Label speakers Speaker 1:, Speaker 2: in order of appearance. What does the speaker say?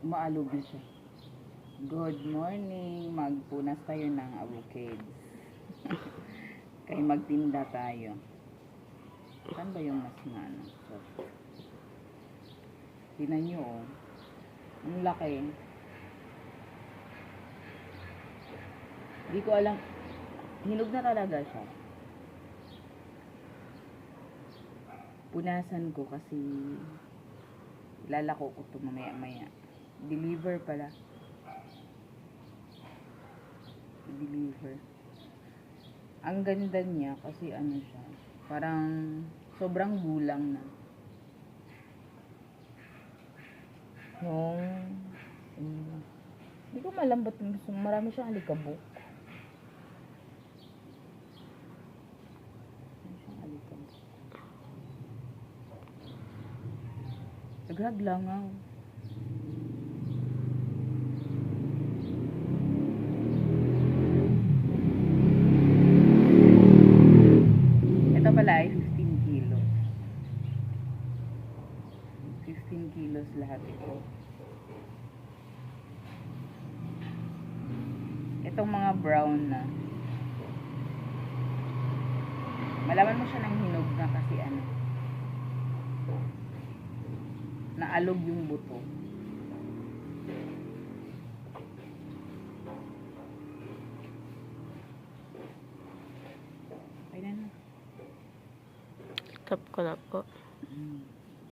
Speaker 1: Umaalog na siya. Good morning. Magpunas tayo ng avocado. Kaya magtinda tayo. Saan ba yung mas na ano? So, tingnan nyo oh. Ang laki. Hindi ko alam. Hinog na talaga siya. Punasan ko kasi lalako ko ito mamaya-maya. Deliver pala. Deliver. Ang ganda niya kasi ano siya. Parang sobrang gulang na. Hindi ko malambot. Marami siyang alikabok. Naghaglangaw. Ito pala ay 15 kilos. 15 kilos lahat ito. Itong mga brown na. Malaman mo siya ng hinog na kasi ano. Naalog yung buto. Okay na.
Speaker 2: Stop ko na po.